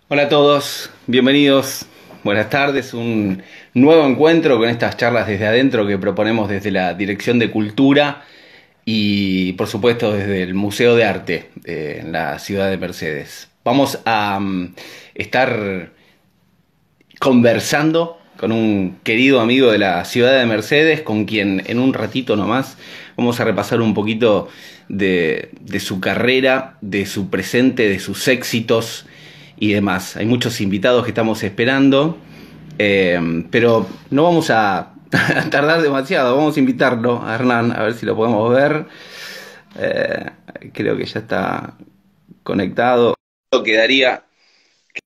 Hola a todos, bienvenidos, buenas tardes, un nuevo encuentro con estas charlas desde adentro que proponemos desde la Dirección de Cultura y por supuesto desde el Museo de Arte en la ciudad de Mercedes. Vamos a estar conversando con un querido amigo de la ciudad de Mercedes, con quien en un ratito nomás vamos a repasar un poquito de su carrera, de su presente, de sus éxitos y demás. Hay muchos invitados que estamos esperando, pero no vamos a, a tardar demasiado. Vamos a invitarlo a Hernán, a ver si lo podemos ver. Eh, Creo que ya está conectado. Quedaría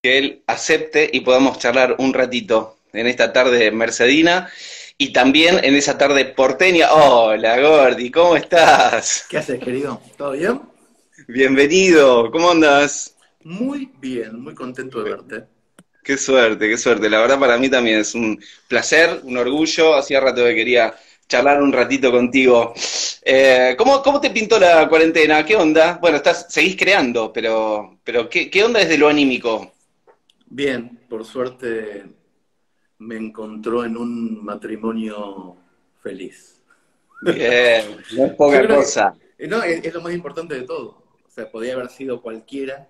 que él acepte y podamos charlar un ratito en esta tarde mercedina y también en esa tarde porteña. Hola Gordi, ¿cómo estás? ¿Qué haces, querido? ¿Todo bien? Bienvenido, ¿cómo andas? Muy bien, muy contento de verte. Qué suerte, qué suerte. La verdad para mí también es un placer, un orgullo. Hacía rato que quería charlar un ratito contigo. ¿Cómo te pintó la cuarentena? ¿Qué onda? Bueno, seguís creando, pero ¿qué onda desde lo anímico? Bien, por suerte me encontró en un matrimonio feliz. Bien, no es Yo poca creo cosa. no, es lo más importante de todo. O sea, podía haber sido cualquiera,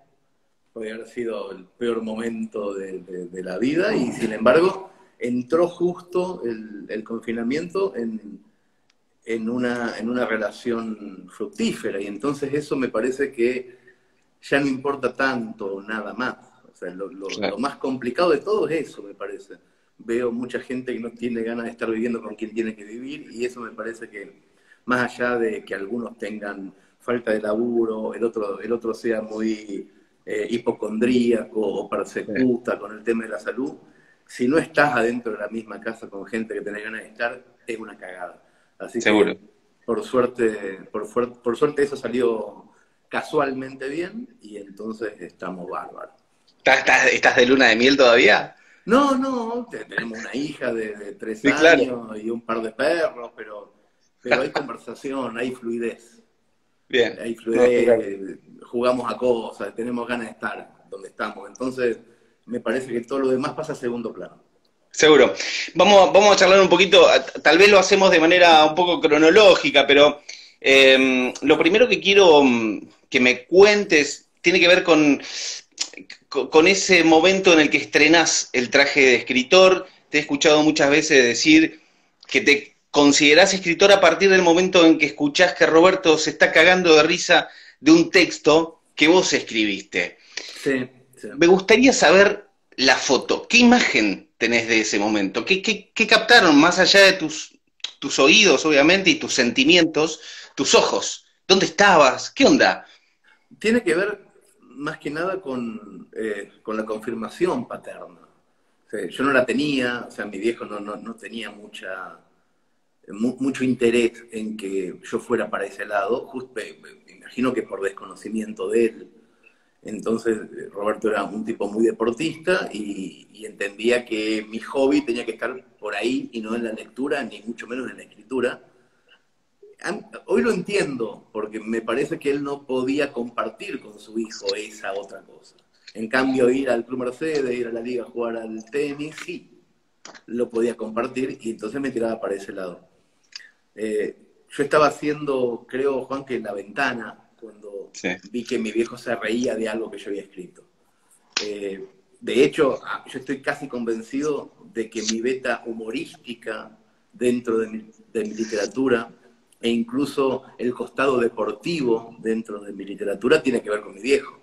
podía haber sido el peor momento de la vida y sin embargo entró justo el confinamiento en una relación fructífera y entonces eso me parece que ya no importa tanto nada más. O sea, lo Claro. más complicado de todo es eso, me parece. Veo mucha gente que no tiene ganas de estar viviendo con quien tiene que vivir y eso me parece que, más allá de que algunos tengan falta de laburo, el otro sea muy hipocondríaco o Sí, persecuta con el tema de la salud, si no estás adentro de la misma casa con gente que tenés ganas de estar, es una cagada. Así seguro. que, por suerte eso salió casualmente bien y entonces estamos bárbaros. ¿Estás de luna de miel todavía? No, no, tenemos una hija de tres Sí, claro. años y un par de perros, pero hay conversación, hay fluidez. Bien. Hay No, espectacular. fluidez, jugamos a cosas, tenemos ganas de estar donde estamos. Entonces, me parece que todo lo demás pasa a segundo plano. Seguro. Vamos a charlar un poquito, tal vez lo hacemos de manera un poco cronológica, pero lo primero que quiero que me cuentes tiene que ver con ese momento en el que estrenás el traje de escritor. Te he escuchado muchas veces decir que te considerás escritor a partir del momento en que escuchás que Roberto se está cagando de risa de un texto que vos escribiste. Sí, sí. Me gustaría saber la foto. ¿Qué imagen tenés de ese momento? ¿Qué captaron más allá de tus oídos, obviamente, y tus sentimientos, tus ojos? ¿Dónde estabas? ¿Qué onda? Tiene que ver más que nada con la confirmación paterna. O sea, yo no la tenía, o sea, mi viejo no tenía mucho interés en que yo fuera para ese lado, justo, me imagino que por desconocimiento de él. Entonces, Roberto era un tipo muy deportista y entendía que mi hobby tenía que estar por ahí y no en la lectura, ni mucho menos en la escritura. Hoy lo entiendo, porque me parece que él no podía compartir con su hijo esa otra cosa. En cambio, ir al Club Mercedes, ir a la liga a jugar al tenis, sí, lo podía compartir y entonces me tiraba para ese lado. Yo estaba haciendo, creo, Juan, que en La Ventana, cuando Sí. vi que mi viejo se reía de algo que yo había escrito. De hecho, yo estoy casi convencido de que mi beta humorística dentro de mi literatura e incluso el costado deportivo dentro de mi literatura tiene que ver con mi viejo.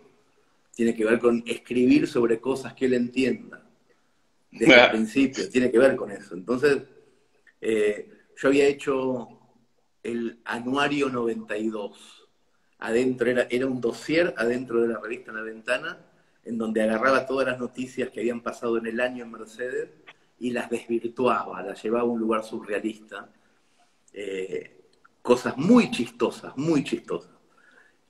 Tiene que ver con escribir sobre cosas que él entienda desde el principio, tiene que ver con eso. Entonces, yo había hecho el Anuario 92. Adentro era un dossier adentro de la revista La Ventana, en donde agarraba todas las noticias que habían pasado en el año en Mercedes y las desvirtuaba, las llevaba a un lugar surrealista. Eh, Cosas muy chistosas, muy chistosas.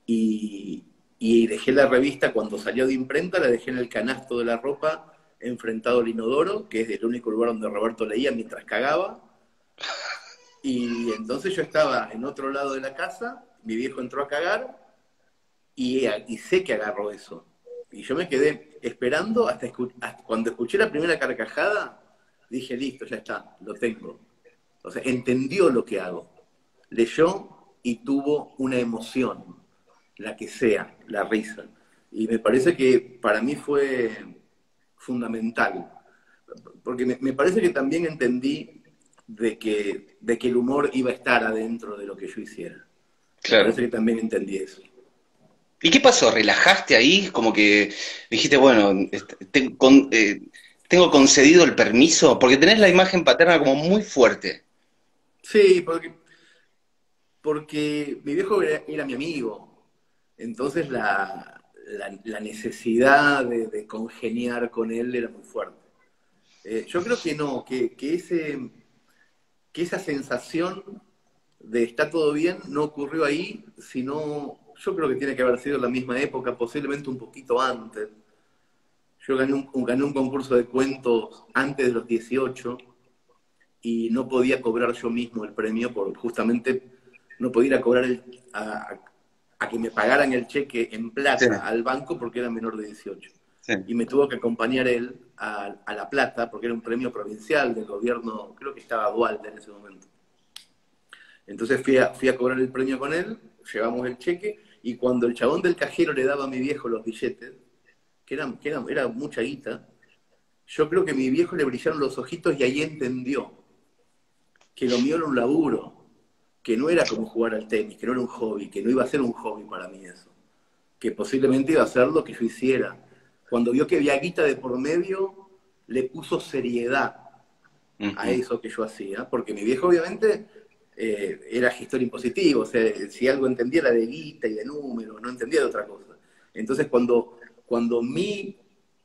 Y, y dejé la revista, cuando salió de imprenta, la dejé en el canasto de la ropa, enfrentado al inodoro, que es el único lugar donde Roberto leía mientras cagaba. Y entonces yo estaba en otro lado de la casa, mi viejo entró a cagar y sé que agarró eso. Y yo me quedé esperando hasta cuando escuché la primera carcajada, dije, listo, ya está, lo tengo. O sea, entendió lo que hago. Leyó y tuvo una emoción, la que sea, la risa. Y me parece que para mí fue fundamental, porque me parece que también entendí de que el humor iba a estar adentro de lo que yo hiciera. Me Claro. parece que también entendí eso. ¿Y qué pasó? ¿Relajaste ahí? Como que dijiste, bueno, tengo concedido el permiso, porque tenés la imagen paterna como muy fuerte. Sí, porque mi viejo era mi amigo, entonces la necesidad de congeniar con él era muy fuerte. Yo creo que no, que esa sensación de está todo bien no ocurrió ahí, sino yo creo que tiene que haber sido en la misma época, posiblemente un poquito antes. Yo gané un concurso de cuentos antes de los 18 y no podía cobrar yo mismo el premio por justamente no podía ir a cobrar a que me pagaran el cheque en Sí, plata al banco porque era menor de 18. sí. Y me tuvo que acompañar él a La Plata porque era un premio provincial del gobierno, creo que estaba Dualde en ese momento. Entonces fui a cobrar el premio con él, llevamos el cheque y cuando el chabón del cajero le daba a mi viejo los billetes, era mucha guita, yo creo que a mi viejo le brillaron los ojitos y ahí entendió que lo mío era un laburo, que no era como jugar al tenis, que no era un hobby, que no iba a ser un hobby para mí eso, que posiblemente iba a ser lo que yo hiciera. Cuando vio que había guita de por medio, le puso seriedad a Ujú. eso que yo hacía, porque mi viejo obviamente era gestor impositivo, o sea, si algo entendía era de guita y de números, no entendía de otra cosa. Entonces cuando mi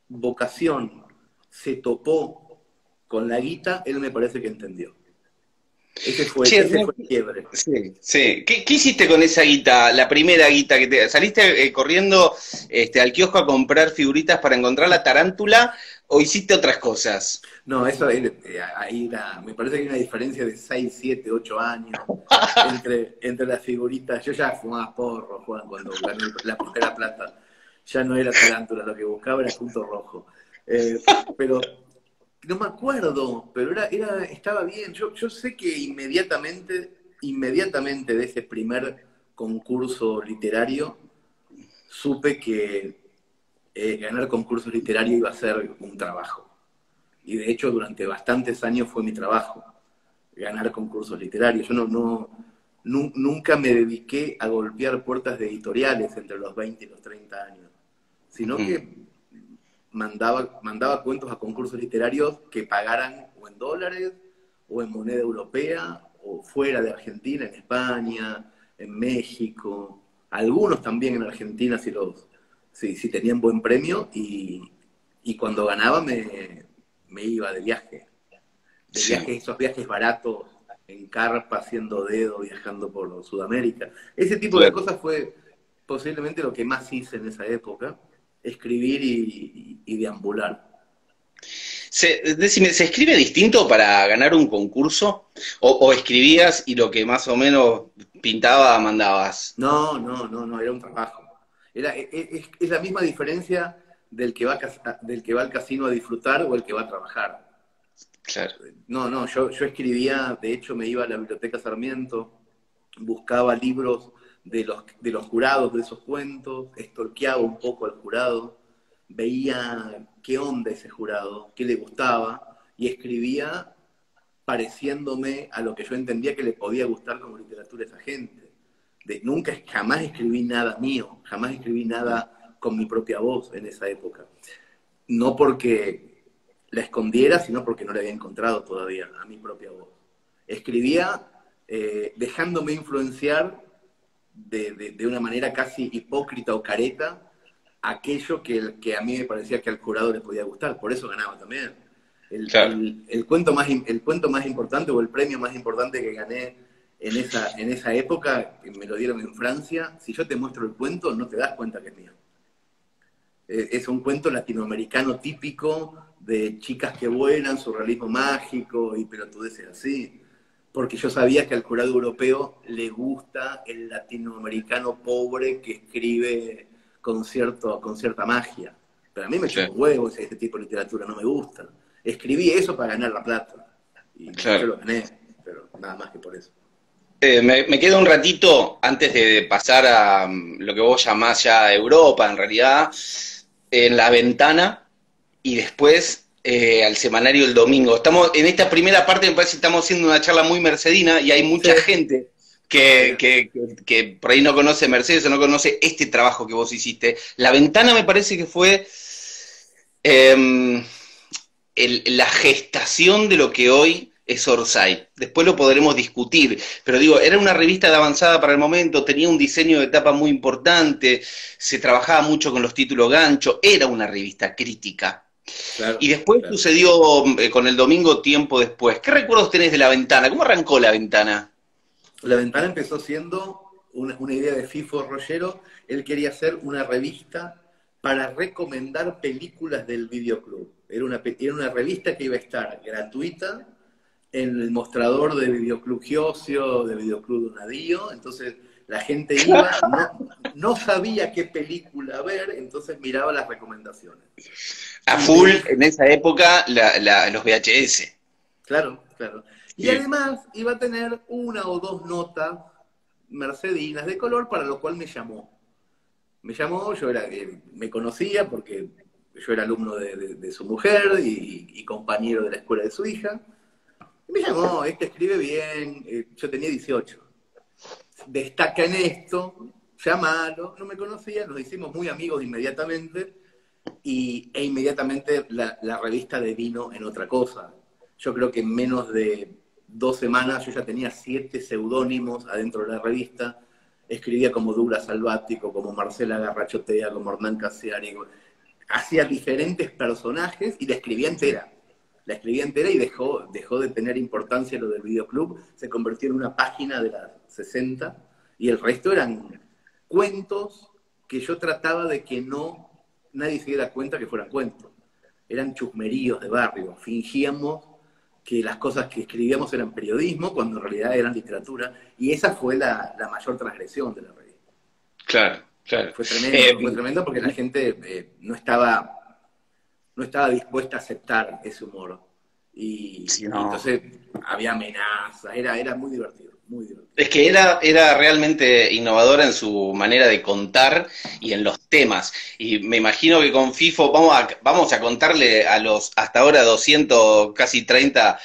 vocación se topó con la guita, él me parece que entendió. Ese fue, Che, ese fue el quiebre. sí, sí. ¿Qué hiciste con esa guita, la primera guita que te... ¿Saliste corriendo al kiosco a comprar figuritas para encontrar la tarántula o hiciste otras cosas? No, eso ahí me parece que hay una diferencia de 6 7 8 años entre las figuritas. Yo ya fumaba porro, Juan, cuando gané la primera plata. Ya no era tarántula, lo que buscaba era punto rojo. Pero no me acuerdo, pero estaba bien. Yo sé que inmediatamente de ese primer concurso literario, supe que ganar concursos literarios iba a ser un trabajo. Y de hecho durante bastantes años fue mi trabajo, ganar concursos literarios. Yo nunca me dediqué a golpear puertas de editoriales entre los 20 y los 30 años, sino Ujú. que mandaba cuentos a concursos literarios que pagaran o en dólares o en moneda europea o fuera de Argentina, en España, en México, algunos también en Argentina si tenían buen premio y cuando ganaba me iba de Sí. viaje, esos viajes baratos en carpa, haciendo dedo, viajando por Sudamérica. Ese tipo de Claro. cosas fue posiblemente lo que más hice en esa época, escribir y deambular. Decime, ¿se escribe distinto para ganar un concurso? O escribías y lo que más o menos pintaba, mandabas? No, no, no, no, era un trabajo. Es la misma diferencia del que va al casino a disfrutar o el que va a trabajar. Claro. No, no, yo escribía, de hecho me iba a la Biblioteca Sarmiento, buscaba libros de los jurados de esos cuentos, estorqueaba un poco al jurado, veía qué onda ese jurado, qué le gustaba, y escribía pareciéndome a lo que yo entendía que le podía gustar como literatura a esa gente. Jamás escribí nada mío, jamás escribí nada con mi propia voz en esa época. No porque la escondiera, sino porque no la había encontrado todavía a mi propia voz. Escribía dejándome influenciar de una manera casi hipócrita o careta aquello que a mí me parecía que al jurado le podía gustar. Por eso ganaba también. Claro. El cuento más importante o el premio más importante que gané en esa época, que me lo dieron en Francia, si yo te muestro el cuento no te das cuenta que es mío. Es un cuento latinoamericano típico de chicas que vuelan, surrealismo mágico y pelotudeces así. porque yo sabía que al jurado europeo le gusta el latinoamericano pobre que escribe con cierta magia. Pero a mí me Sí, chupa un huevo ese tipo de literatura, no me gusta. Escribí eso para ganar la plata. Y de hecho claro. lo gané, pero nada más que por eso. Me queda un ratito antes de pasar a lo que vos llamás ya Europa, en realidad, en La Ventana y después al semanario El Domingo. Estamos en esta primera parte, me parece que estamos haciendo una charla muy mercedina y hay Sí, mucha gente que por ahí no conoce Mercedes o no conoce este trabajo que vos hiciste. La Ventana me parece que fue eh, la gestación de lo que hoy es Orsay. Después lo podremos discutir, pero digo, era una revista de avanzada para el momento, tenía un diseño de tapa muy importante, se trabajaba mucho con los títulos gancho, era una revista crítica. Y claro, después claro. sucedió con el Domingo tiempo después. ¿Qué recuerdos tenés de La Ventana? ¿Cómo arrancó La Ventana? La Ventana empezó siendo una idea de Fifo Rollero. Él quería hacer una revista para recomendar películas del videoclub. Era una revista que iba a estar gratuita en el mostrador de Videoclub Giosio, de Videoclub Donadío. Entonces la gente iba, no sabía qué película ver, entonces miraba las recomendaciones. A Y me full, dijo, en esa época, los VHS. claro, claro. Y Sí. además iba a tener una o dos notas mercedinas de color, para lo cual me llamó. Me llamó, me conocía porque yo era alumno de su mujer y compañero de la escuela de su hija. Y me llamó, este escribe bien, yo tenía 18. Destaca en esto, llamalo, no me conocía, nos hicimos muy amigos inmediatamente e inmediatamente la revista devino en otra cosa. Yo creo que en menos de 2 semanas yo ya tenía 7 seudónimos adentro de la revista. Escribía como Douglas Salvático, como Marcela Garrachotea, como Hernán Casiari. Hacía diferentes personajes y la escribía entera. La escribía entera y dejó de tener importancia lo del videoclub. Se convirtió en una página de las 60 y el resto eran cuentos que yo trataba de que nadie se diera cuenta que fueran cuentos. Eran chusmeríos de barrio. Fingíamos que las cosas que escribíamos eran periodismo, cuando en realidad eran literatura, y esa fue la mayor transgresión de la revista. Claro, claro. Fue tremendo porque la gente no estaba dispuesta a aceptar ese humor. Sí, Y no. entonces había amenazas, era muy divertido, muy divertido. Es que era realmente innovadora en su manera de contar y en los temas. Y me imagino que con FIFO vamos a contarle a los hasta ahora 200, casi 30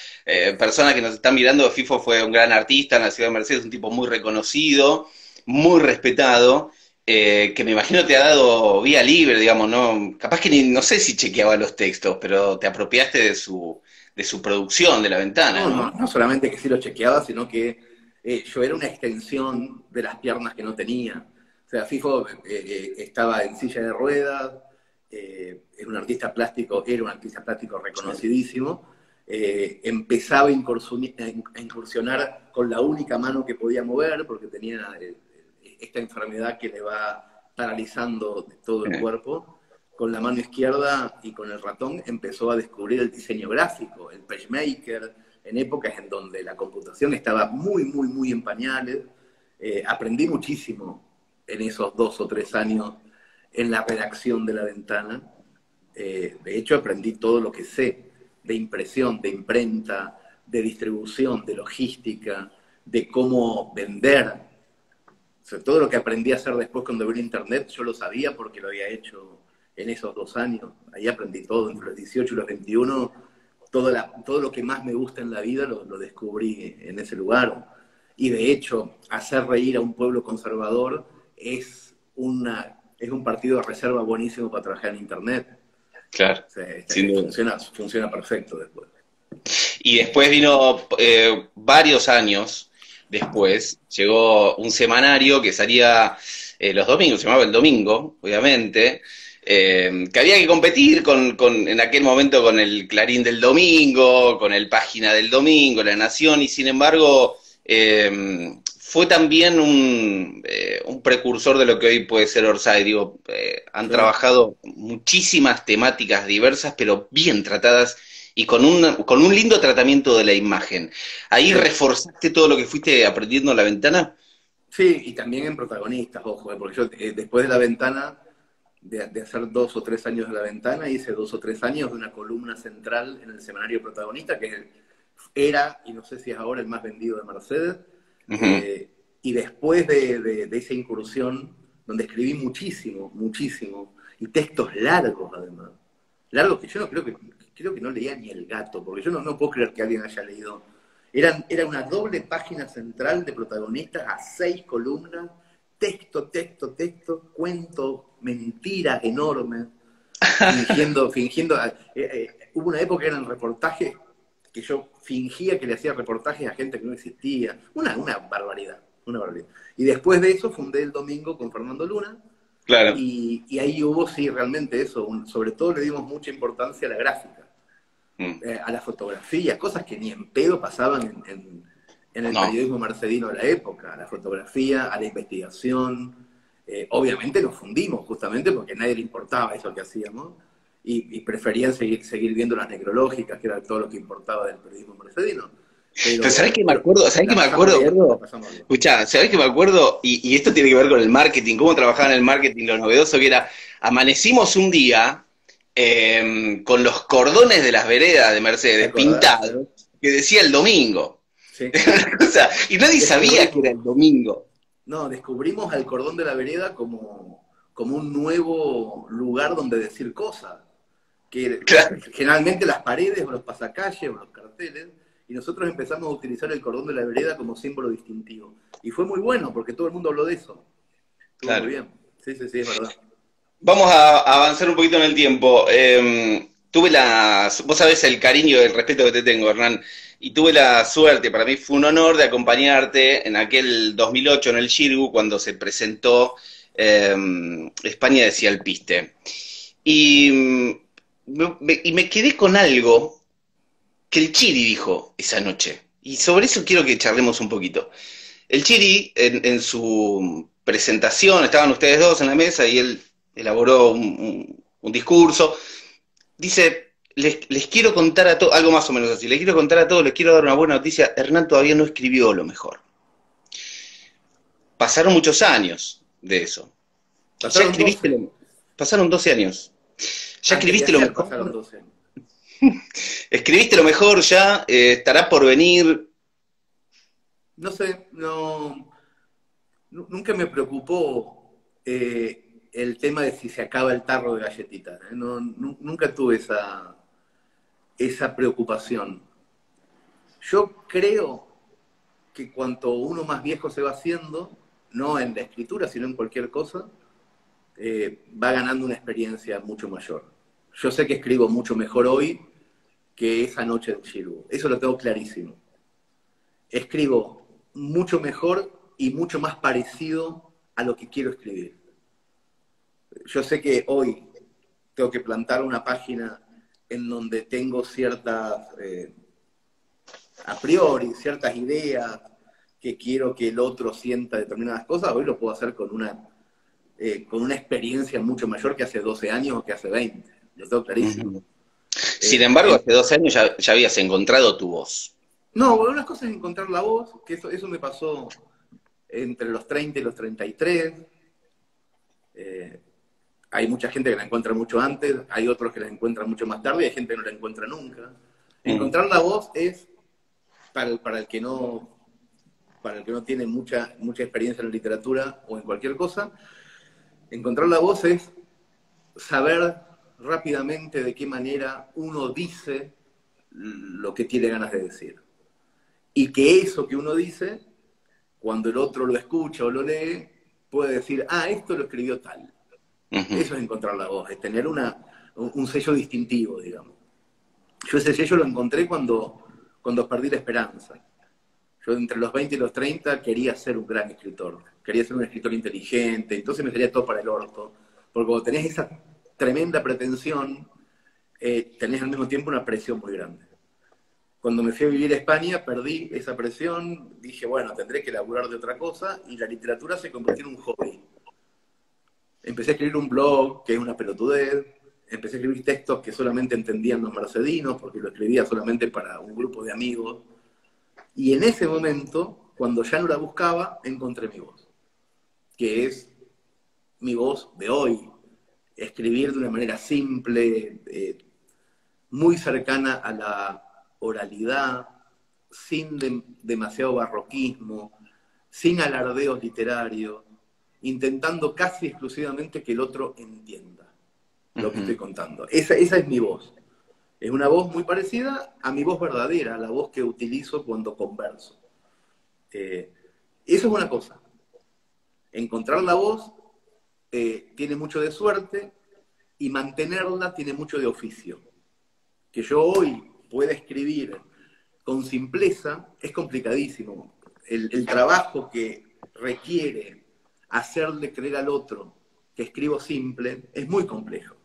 personas que nos están mirando. FIFO fue un gran artista en la ciudad de Mercedes, un tipo muy reconocido, muy respetado, que me imagino te ha dado vía libre, digamos, ¿no? Capaz que no sé si chequeaba los textos, pero te apropiaste de su producción, de La Ventana, No, no, ¿no? no solamente que sí lo chequeaba, sino que yo era una extensión de las piernas que no tenía. O sea, FIFO estaba en silla de ruedas, era un artista plástico Sí. reconocidísimo, empezaba a incursionar con la única mano que podía mover, porque tenía esta enfermedad que le va paralizando todo el cuerpo. Con la mano izquierda y con el ratón empezó a descubrir el diseño gráfico, el PageMaker, en épocas en donde la computación estaba muy, muy, muy en pañales. Aprendí muchísimo en esos 2 o 3 años en la redacción de La Ventana. De hecho, aprendí todo lo que sé de impresión, de imprenta, de distribución, de logística, de cómo vender. O sea, todo lo que aprendí a hacer después cuando abrí Internet, yo lo sabía porque lo había hecho en esos 2 años. Ahí aprendí todo, entre los 18 y los 21, todo lo que más me gusta en la vida lo descubrí en ese lugar. Y de hecho, hacer reír a un pueblo conservador es un partido de reserva buenísimo para trabajar en Internet. Claro, O sea, sin duda. funciona perfecto después. Y después vino varios años después, llegó un semanario que salía los domingos, se llamaba El Domingo, obviamente, que había que competir en aquel momento con el Clarín del Domingo, con el Página del Domingo, La Nación, y sin embargo fue también un precursor de lo que hoy puede ser Orsay. Digo, han Sí, trabajado muchísimas temáticas diversas, pero bien tratadas y con un lindo tratamiento de la imagen. ¿Ahí Sí. reforzaste todo lo que fuiste aprendiendo en La Ventana? Sí, y también en protagonistas, ojo, porque yo después de La Ventana, de hacer 2 o 3 años de La Ventana, hice 2 o 3 años de una columna central en el semanario Protagonista, que era, y no sé si es ahora, el más vendido de Mercedes. Ujú. eh, y después de esa incursión, donde escribí muchísimo, muchísimo, y textos largos además, largos que yo no creo que no leía ni el gato, porque yo no puedo creer que alguien haya leído. Era una doble página central de protagonistas a 6 columnas, texto, texto, texto, cuento, mentiras enormes, hubo una época que eran reportajes que yo fingía que le hacía reportajes a gente que no existía. Una barbaridad, una barbaridad. Y después de eso fundé El Domingo con Fernando Luna, Claro. y ahí hubo, sí, realmente eso. Sobre todo le dimos mucha importancia a la gráfica, Mm. a la fotografía, cosas que ni en pedo pasaban en el No. periodismo marcelino de la época, a la fotografía, a la investigación. Obviamente nos fundimos justamente porque a nadie le importaba eso que hacíamos, y preferían seguir viendo las necrológicas, que era todo lo que importaba del periodismo mercedino. Pero ¿sabés qué me Pero acuerdo? ¿Sabés qué la me pasamos acuerdo, bien, la gordo? pasamos bien. Escuchá, ¿sabés qué me acuerdo? Y esto tiene que ver con el marketing, cómo trabajaban en el marketing, lo novedoso que era, amanecimos un día con los cordones de las veredas de ¿Te Mercedes acordás? pintados, que decía el domingo. Sí. Una cosa, y nadie sabía que era el Descubrimos, domingo. no, descubrimos al cordón de la vereda como un nuevo lugar donde decir cosas. Que Claro. generalmente las paredes o los pasacalles o los carteles, y nosotros empezamos a utilizar el cordón de la vereda como símbolo distintivo. Y fue muy bueno, porque todo el mundo habló de eso. Estuvo muy Claro. bien. Sí, sí, sí, es verdad. Vamos a avanzar un poquito en el tiempo. Vos sabés el cariño y el respeto que te tengo, Hernán, y tuve la suerte, para mí fue un honor de acompañarte en aquel 2008 en el Xirgu, cuando se presentó España decía el piste. Y, y me quedé con algo que el Chiri dijo esa noche. Y sobre eso quiero que charlemos un poquito. El Chiri, en su presentación, estaban ustedes dos en la mesa y él elaboró un discurso. Dice, les quiero contar a todos, algo más o menos así, les quiero contar a todos, les quiero dar una buena noticia, Hernán todavía no escribió lo mejor. Pasaron muchos años de eso. ¿Ya Pasaron escribiste 12. lo? Pasaron 12 años. ¿Ya Antes de escribiste lo ayer mejor? pasaron 12 años. ¿Escribiste lo mejor ya? ¿Estará por venir? No sé, nunca me preocupó el tema de si se acaba el tarro de galletitas. Nunca tuve esa preocupación. Yo creo que cuanto uno más viejo se va haciendo, no en la escritura, sino en cualquier cosa, va ganando una experiencia mucho mayor. Yo sé que escribo mucho mejor hoy que esa noche del Shirgu. Eso lo tengo clarísimo. Escribo mucho mejor y mucho más parecido a lo que quiero escribir. Yo sé que hoy tengo que plantar una página en donde tengo a priori, ciertas ideas que quiero que el otro sienta determinadas cosas. Hoy lo puedo hacer con una experiencia mucho mayor que hace 12 años o que hace 20. Lo tengo clarísimo. Ujú. Sin embargo, hace 12 años ya habías encontrado tu voz. No, bueno, unas cosas es encontrar la voz, que eso me pasó entre los 30 y los 33. Eh, Hay mucha gente que la encuentra mucho antes, hay otros que la encuentran mucho más tarde, y hay gente que no la encuentra nunca. Mm. Encontrar la voz es, para el que no tiene mucha experiencia en la literatura o en cualquier cosa, encontrar la voz es saber rápidamente de qué manera uno dice lo que tiene ganas de decir. Y que eso que uno dice, cuando el otro lo escucha o lo lee, puede decir, esto lo escribió tal. Ujú. Eso es encontrar la voz, es tener un sello distintivo, digamos. Yo ese sello lo encontré cuando perdí la esperanza. Yo entre los 20 y los 30 quería ser un gran escritor, quería ser un escritor inteligente, entonces me salía todo para el orto, porque cuando tenés esa tremenda pretensión, tenés al mismo tiempo una presión muy grande. Cuando me fui a vivir a España, perdí esa presión, dije, bueno, tendré que laburar de otra cosa, y la literatura se convirtió en un hobby. Empecé a escribir un blog, que es una pelotudez, empecé a escribir textos que solamente entendían los mercedinos, porque lo escribía solamente para un grupo de amigos. Y en ese momento, cuando ya no la buscaba, encontré mi voz, que es mi voz de hoy. Escribir de una manera simple, muy cercana a la oralidad, sin demasiado barroquismo, sin alardeos literarios, intentando casi exclusivamente que el otro entienda lo que estoy contando. Esa es mi voz. Es una voz muy parecida a mi voz verdadera, a la voz que utilizo cuando converso. Eso es una cosa. Encontrar la voz tiene mucho de suerte y mantenerla tiene mucho de oficio. Que yo hoy pueda escribir con simpleza es complicadísimo. El trabajo que requiere hacerle creer al otro que escribo simple es muy complejo.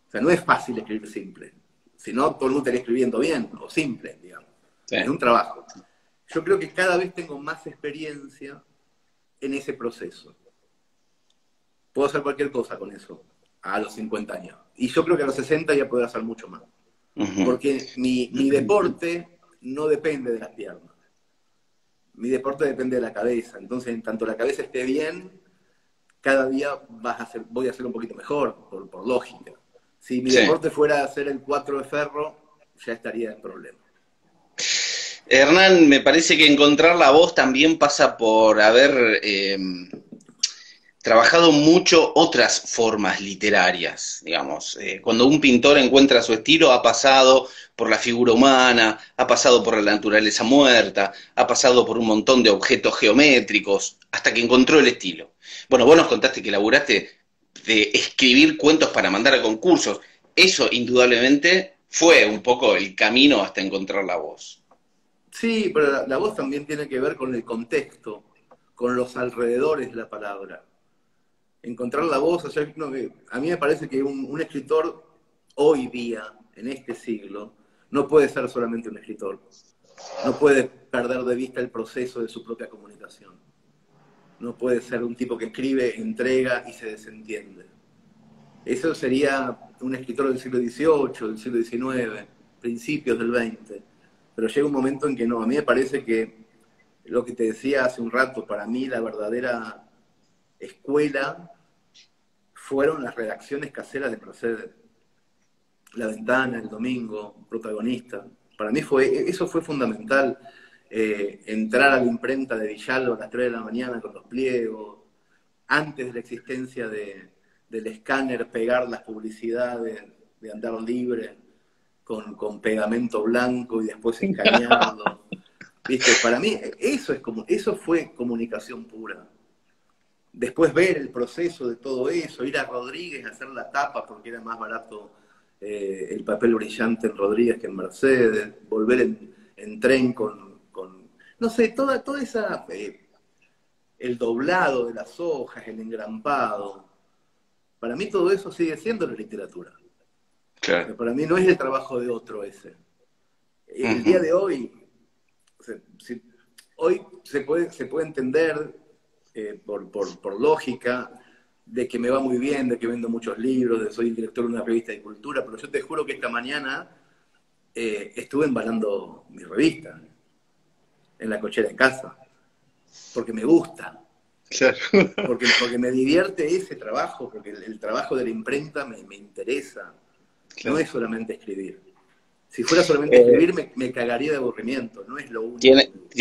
O sea, no es fácil escribir simple. Si no, todo el mundo estaría escribiendo bien o simple, digamos. Sí. Es un trabajo. Yo creo que cada vez tengo más experiencia en ese proceso. Puedo hacer cualquier cosa con eso a los 50 años. Y yo creo que a los 60 ya puedo hacer mucho más. Porque mi deporte no depende de las piernas. Mi deporte depende de la cabeza. Entonces, en tanto la cabeza esté bien, cada día voy a ser un poquito mejor, por lógica. Si mi deporte fuera hacer el 4 de ferro, ya estaría en problema. Hernán, me parece que encontrar la voz también pasa por haber trabajado mucho otras formas literarias, digamos. Cuando un pintor encuentra su estilo, ha pasado por la figura humana, ha pasado por la naturaleza muerta, ha pasado por un montón de objetos geométricos, hasta que encontró el estilo. Bueno, vos nos contaste que laburaste de escribir cuentos para mandar a concursos. Eso, indudablemente, fue un poco el camino hasta encontrar la voz. Sí, pero la voz también tiene que ver con el contexto, con los alrededores de la palabra. Encontrar la voz, o sea, a mí me parece que un escritor hoy día, en este siglo, no puede ser solamente un escritor. No puede perder de vista el proceso de su propia comunicación. No puede ser un tipo que escribe, entrega y se desentiende. Eso sería un escritor del siglo XVIII, del siglo XIX, principios del XX. Pero llega un momento en que no. A mí me parece que lo que te decía hace un rato, para mí la verdadera escuela fueron las redacciones caseras de Mercedes. La Ventana, El Domingo, Protagonista. Para mí eso fue fundamental. Entrar a la imprenta de Villalba a las 3 de la mañana con los pliegos, antes de la existencia del escáner, pegar las publicidades de Andar Libre con pegamento blanco y después escanearlo. ¿Viste? Para mí eso fue comunicación pura. Después ver el proceso de todo eso, ir a Rodríguez a hacer la tapa porque era más barato el papel brillante en Rodríguez que en Mercedes, volver en tren con no sé, toda esa, el doblado de las hojas, el engrampado. Para mí todo eso sigue siendo la literatura. Claro. Para mí no es el trabajo de otro ese. El día de hoy, hoy se puede entender por lógica de que me va muy bien, de que vendo muchos libros, de que soy director de una revista de cultura, pero yo te juro que esta mañana estuve embalando mi revista en la cochera de casa, porque me gusta, claro. porque me divierte ese trabajo, porque el trabajo de la imprenta me interesa, claro. No es solamente escribir. Si fuera solamente escribir, me cagaría de aburrimiento, no es lo único.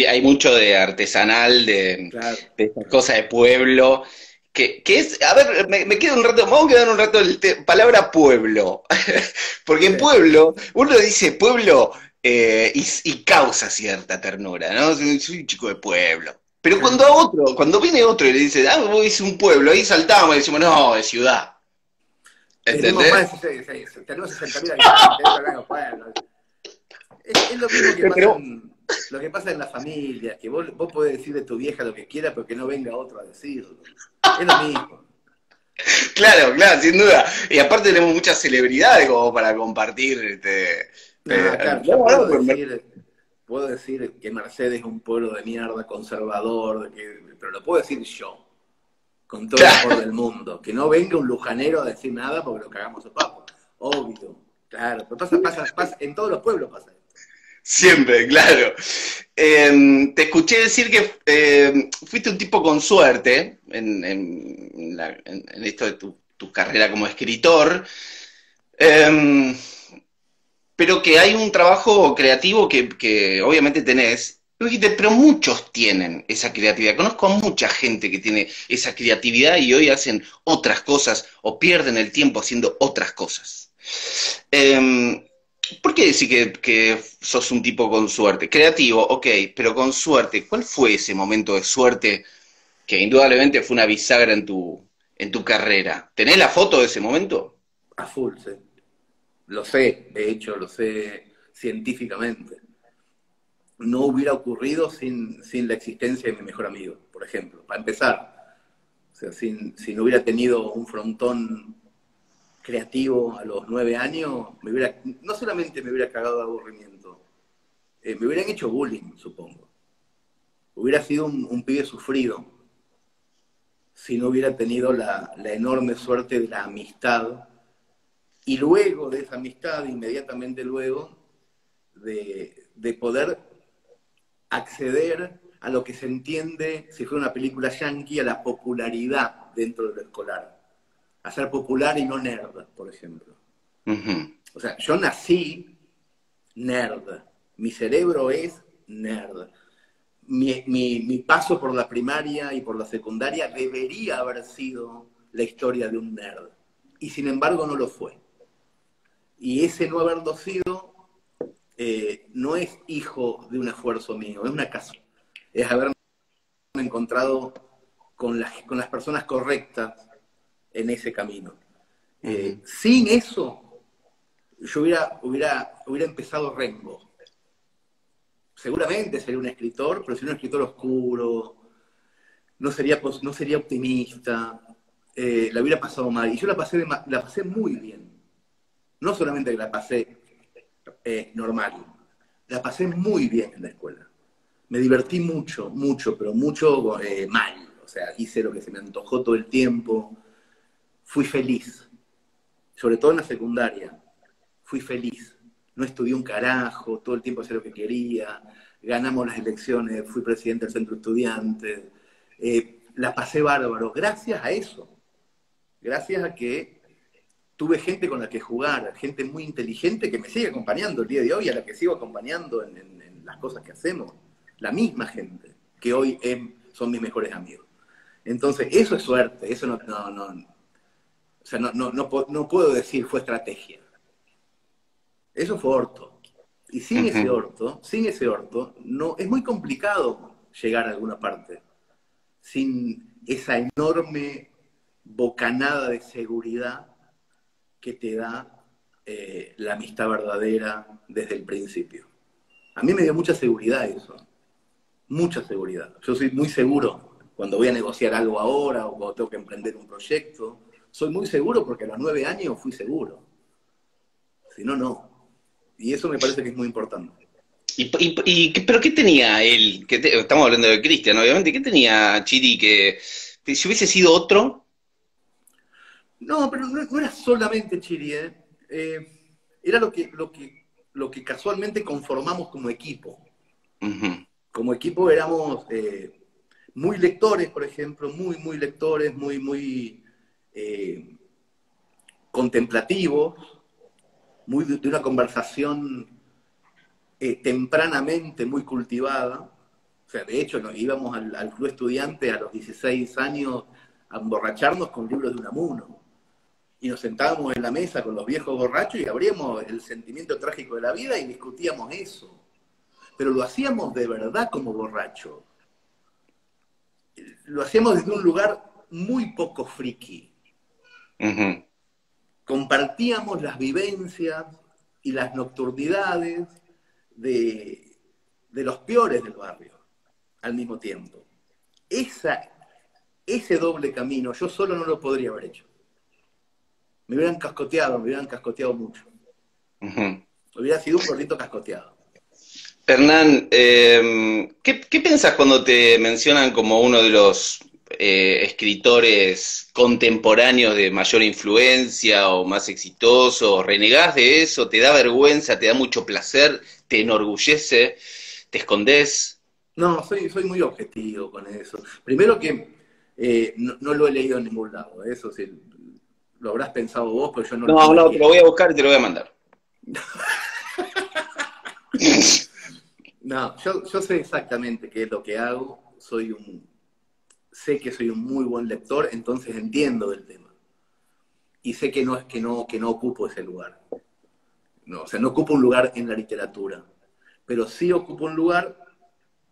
Hay mucho de artesanal, claro. De estas cosas de pueblo, que es, a ver, me quedo un rato, vamos a quedar un rato palabra pueblo, porque en pueblo, uno dice pueblo y causa cierta ternura, ¿no? Soy un chico de pueblo. Pero cuando viene otro y le dice, vos dices un pueblo, ahí saltamos y decimos, no, de ciudad. ¿Entendés? Tenemos 60.000 habitantes, es lo mismo que pasa en la familia, que vos podés decir de tu vieja lo que quieras, pero que no venga otro a decirlo. Es lo mismo. Claro, sin duda. Y aparte tenemos muchas celebridades como para compartir. Claro, yo puedo decir que Mercedes es un pueblo de mierda, conservador, pero lo puedo decir yo, con todo el amor del mundo. Que no venga un lujanero a decir nada porque lo cagamos a papo. obvio, claro. Pero pasa, en todos los pueblos pasa esto. Siempre, claro. Te escuché decir que fuiste un tipo con suerte en esto de tu carrera como escritor, eh, pero que hay un trabajo creativo que obviamente tenés. Tú dijiste, pero muchos tienen esa creatividad. Conozco a mucha gente que tiene esa creatividad y hoy hacen otras cosas o pierden el tiempo haciendo otras cosas. Eh, ¿Por qué decir que sos un tipo con suerte? Creativo, ok, pero con suerte. ¿Cuál fue ese momento de suerte que indudablemente fue una bisagra en tu carrera? ¿Tenés la foto de ese momento? A full, sí. Lo sé, de hecho, lo sé científicamente. No hubiera ocurrido sin la existencia de mi mejor amigo, por ejemplo. Para empezar, o sea, si no hubiera tenido un frontón creativo a los 9 años, no solamente me hubiera cagado de aburrimiento, me hubieran hecho bullying, supongo. Hubiera sido un pibe sufrido si no hubiera tenido la enorme suerte de la amistad y luego de esa amistad, inmediatamente luego, de poder acceder a lo que se entiende, si fuera una película yankee, a la popularidad dentro de lo escolar. A ser popular y no nerd, por ejemplo. Ujú. O sea, yo nací nerd. Mi cerebro es nerd. Mi paso por la primaria y por la secundaria debería haber sido la historia de un nerd. Y sin embargo no lo fue. Y ese no haberlo sido no es hijo de un esfuerzo mío, es una casualidad. Es haberme encontrado con las personas correctas en ese camino. Ujú. Sin eso, yo hubiera empezado Rembo. Seguramente sería un escritor, pero sería un escritor oscuro, no sería optimista, la hubiera pasado mal. Y yo la pasé muy bien. No solamente que la pasé normal, la pasé muy bien en la escuela. Me divertí mucho, mucho, pero mucho mal. O sea, hice lo que se me antojó todo el tiempo. Fui feliz, sobre todo en la secundaria. Fui feliz. No estudié un carajo, todo el tiempo hacía lo que quería. Ganamos las elecciones, fui presidente del centro estudiante. La pasé bárbaro, gracias a eso. Gracias a que tuve gente con la que jugar, gente muy inteligente que me sigue acompañando el día de hoy, a la que sigo acompañando en las cosas que hacemos. La misma gente que hoy son mis mejores amigos. Entonces, eso es suerte, eso o sea, no puedo decir fue estrategia. Eso fue orto. Y Ujú. sin ese orto, no, es muy complicado llegar a alguna parte. Sin esa enorme bocanada de seguridad que te da la amistad verdadera desde el principio. A mí me dio mucha seguridad eso, mucha seguridad. Yo soy muy seguro cuando voy a negociar algo ahora o cuando tengo que emprender un proyecto. Soy muy seguro porque a los 9 años fui seguro. Si no, no. Y eso me parece que es muy importante. ¿Pero qué tenía él? Estamos hablando de Cristian, obviamente. ¿Qué tenía Chiri que si hubiese sido otro? No, pero no era solamente Chiri, ¿eh? Era lo que casualmente conformamos como equipo. Ujú. Como equipo éramos muy lectores, por ejemplo, muy lectores, muy eh, contemplativos, muy de una conversación tempranamente muy cultivada. O sea, de hecho, íbamos al club estudiante a los 16 años a emborracharnos con libros de Unamuno. Y nos sentábamos en la mesa con los viejos borrachos y abríamos el sentimiento trágico de la vida y discutíamos eso. Pero lo hacíamos de verdad como borrachos. Lo hacíamos desde un lugar muy poco friki. Ujú. Compartíamos las vivencias y las nocturnidades de los peores del barrio al mismo tiempo. Ese doble camino yo solo no lo podría haber hecho. Me hubieran cascoteado mucho. Ujú. Hubiera sido un gordito cascoteado. Hernán, ¿qué pensás cuando te mencionan como uno de los escritores contemporáneos de mayor influencia o más exitosos? ¿Renegás de eso? ¿Te da vergüenza? ¿Te da mucho placer? ¿Te enorgullece? ¿Te escondés? No, soy muy objetivo con eso. Primero que no lo he leído en ningún lado, eso sí, lo habrás pensado vos, pero yo No, no no, te lo voy entiendo. a buscar y te lo voy a mandar. No, yo sé exactamente qué es lo que hago, sé que soy un muy buen lector, entonces entiendo del tema. Y sé que no es que no ocupo ese lugar. No, o sea, no ocupo un lugar en la literatura, pero sí ocupo un lugar,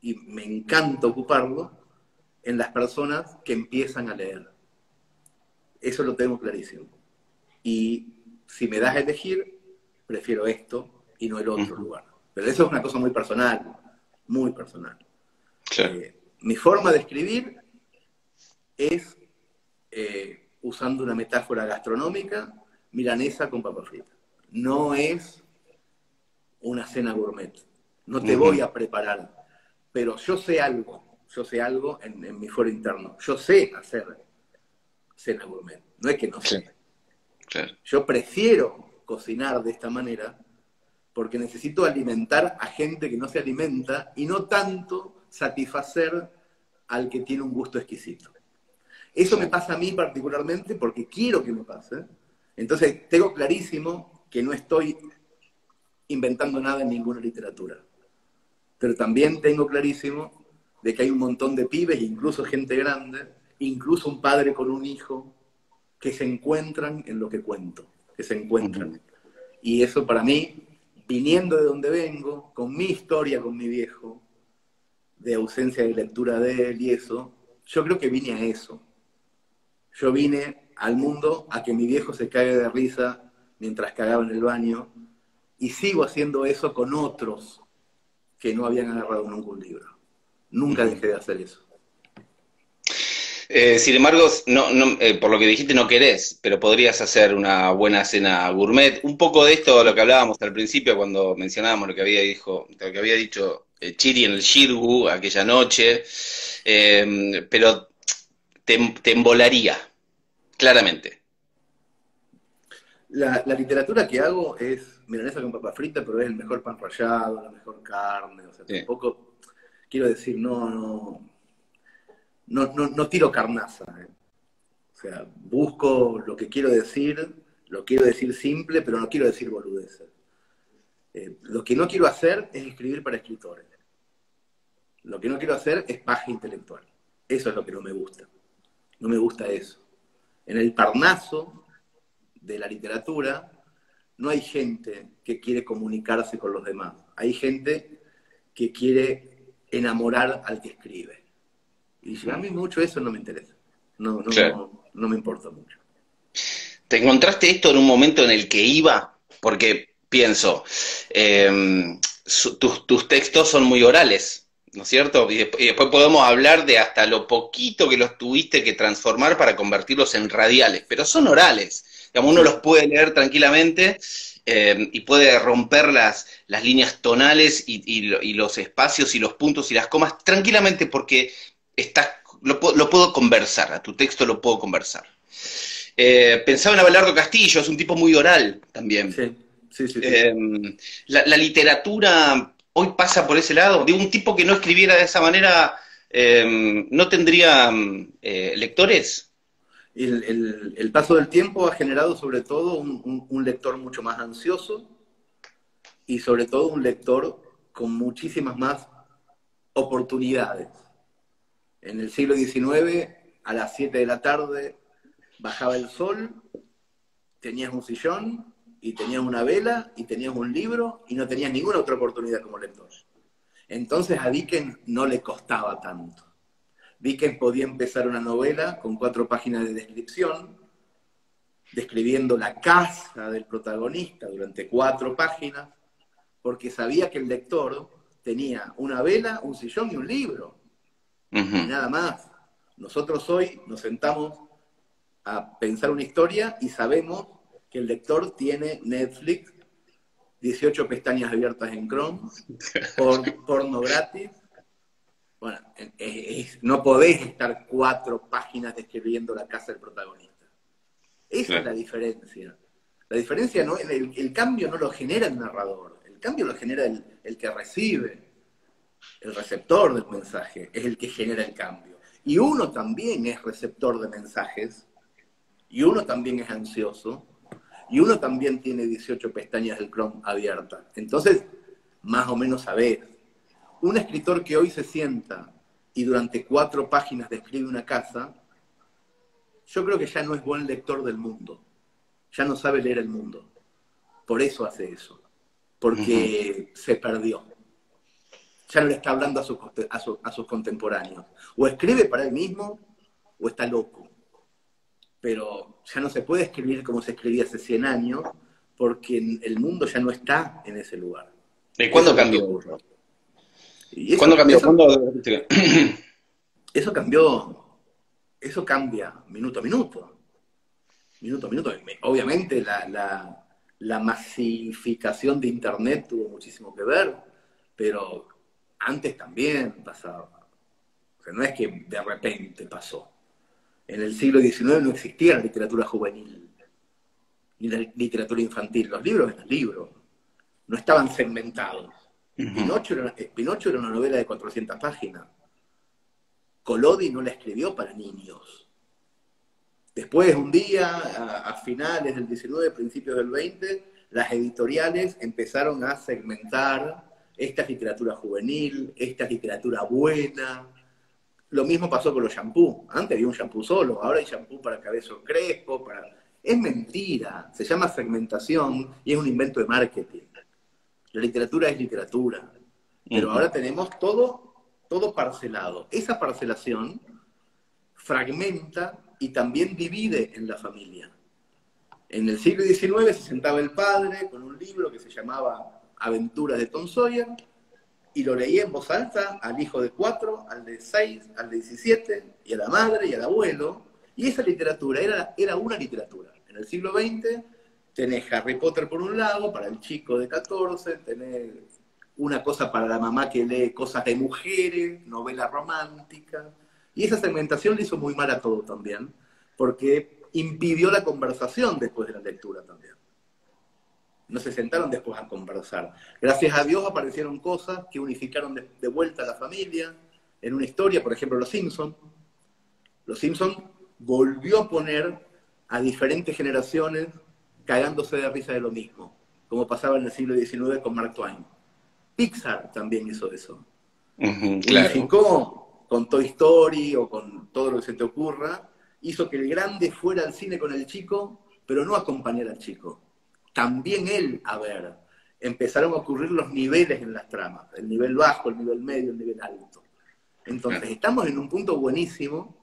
y me encanta ocuparlo, en las personas que empiezan a leer. Eso lo tengo clarísimo. Y si me das a elegir, prefiero esto y no el otro Ujú, lugar. Pero eso es una cosa muy personal, muy personal. claro. Mi forma de escribir es, usando una metáfora gastronómica, milanesa con papa frita. No es una cena gourmet. No te voy Ujú, a preparar, pero yo sé algo en mi foro interno. Yo sé hacer cena gourmet, no es que no sí, sé. claro. Yo prefiero cocinar de esta manera porque necesito alimentar a gente que no se alimenta y no tanto satisfacer al que tiene un gusto exquisito. Eso me Sí. pasa a mí particularmente porque quiero que me pase. Entonces, tengo clarísimo que no estoy inventando nada en ninguna literatura. Pero también tengo clarísimo de que hay un montón de pibes, incluso gente grande, incluso un padre con un hijo, que se encuentran en lo que cuento, que se encuentran. Ujú. Y eso para mí, viniendo de donde vengo, con mi historia con mi viejo, de ausencia de lectura de él y eso, yo creo que vine a eso. Yo vine al mundo a que mi viejo se caiga de risa mientras cagaba en el baño y sigo haciendo eso con otros que no habían agarrado nunca un libro. Nunca Ujú. dejé de hacer eso. Sin embargo, por lo que dijiste, no querés, pero podrías hacer una buena cena gourmet. Un poco de esto, lo que hablábamos al principio, cuando mencionábamos lo que había dicho Chiri en el Shirgu aquella noche, pero te embolaría, claramente. La literatura que hago es milanesa con papa frita, pero es el mejor pan rallado, la mejor carne, o sea, Sí. tampoco quiero decir, no tiro carnaza. O sea, busco lo quiero decir simple, pero no quiero decir boludeces. Lo que no quiero hacer es escribir para escritores. Lo que no quiero hacer es paja intelectual. Eso es lo que no me gusta. No me gusta eso. En el Parnaso de la literatura no hay gente que quiere comunicarse con los demás. Hay gente que quiere enamorar al que escribe. Y a Ujú. mí mucho eso no me interesa. Claro. No me importa mucho. ¿Te encontraste esto en un momento en el que iba? Porque pienso, tus textos son muy orales, ¿no es cierto? Y después podemos hablar de hasta lo poquito que los tuviste que transformar para convertirlos en radiales, pero son orales. Digamos, uno los Sí, puede leer tranquilamente y puede romper las líneas tonales y los espacios y los puntos y las comas tranquilamente porque lo puedo conversar, a tu texto lo puedo conversar. Pensaba en Abelardo Castillo, es un tipo muy oral también. sí. Eh, la literatura hoy pasa por ese lado. De un tipo que no escribiera de esa manera, no tendría lectores. El paso del tiempo ha generado sobre todo un lector mucho más ansioso y sobre todo un lector con muchísimas más oportunidades. En el siglo XIX, a las 7 de la tarde, bajaba el sol, tenías un sillón y tenías una vela y tenías un libro y no tenías ninguna otra oportunidad como lector. Entonces a Dickens no le costaba tanto. Dickens podía empezar una novela con 4 páginas de descripción, describiendo la casa del protagonista durante 4 páginas, porque sabía que el lector tenía una vela, un sillón y un libro, y Ujú. nada más. Nosotros hoy nos sentamos a pensar una historia y sabemos que el lector tiene Netflix, 18 pestañas abiertas en Chrome, porno gratis, Bueno, no podés estar 4 páginas describiendo la casa del protagonista. Esa es la diferencia. La diferencia no, el cambio no lo genera el narrador, el cambio lo genera el que recibe, el receptor del mensaje, es el que genera el cambio. Y uno también es receptor de mensajes, y uno también es ansioso, y uno también tiene 18 pestañas del Chrome abiertas. Entonces, más o menos sabés. Un escritor que hoy se sienta y durante 4 páginas describe una casa, yo creo que ya no es buen lector del mundo. Ya no sabe leer el mundo. Por eso hace eso. Porque se perdió. Ya no le está hablando a sus contemporáneos. O escribe para él mismo, o está loco. Pero ya no se puede escribir como se escribía hace 100 años, porque el mundo ya no está en ese lugar. ¿Y cuándo cambió? Y ¿Cuándo cambió? Eso cambió, eso cambia minuto a minuto. Minuto a minuto. Obviamente la masificación de Internet tuvo muchísimo que ver, pero antes también pasaba. O sea, no es que de repente pasó. En el siglo XIX no existía la literatura juvenil, ni la literatura infantil. Los libros eran libros, no estaban segmentados. Pinocho era una novela de 400 páginas. Collodi no la escribió para niños. Después, un día, a finales del 19, principios del 20, las editoriales empezaron a segmentar esta es literatura juvenil, esta es literatura buena. Lo mismo pasó con los shampoos. Antes había un shampoo solo, ahora hay shampoo para cabello crespo. Es mentira, se llama segmentación y es un invento de marketing. La literatura es literatura, pero ahora tenemos todo parcelado. Esa parcelación fragmenta y también divide en la familia. En el siglo XIX se sentaba el padre con un libro que se llamaba Aventuras de Tom Sawyer y lo leía en voz alta al hijo de 4, al de 6, al de 17, y a la madre y al abuelo, y esa literatura era una literatura. En el siglo XX tenés Harry Potter por un lado, para el chico de 14, tenés una cosa para la mamá que lee cosas de mujeres, novela romántica, y esa segmentación le hizo muy mal a todo también, porque impidió la conversación después de la lectura también. No se sentaron después a conversar. Gracias a Dios aparecieron cosas que unificaron de vuelta a la familia, en una historia, por ejemplo, Los Simpsons. Los Simpsons volvió a poner a diferentes generaciones cagándose de risa de lo mismo, como pasaba en el siglo XIX con Mark Twain. Pixar también hizo eso. Claro. Unificó con Toy Story o con todo lo que se te ocurra, hizo que el grande fuera al cine con el chico, pero no acompañar al chico. También él, empezaron a ocurrir los niveles en las tramas, el nivel bajo, el nivel medio, el nivel alto. Entonces, estamos en un punto buenísimo,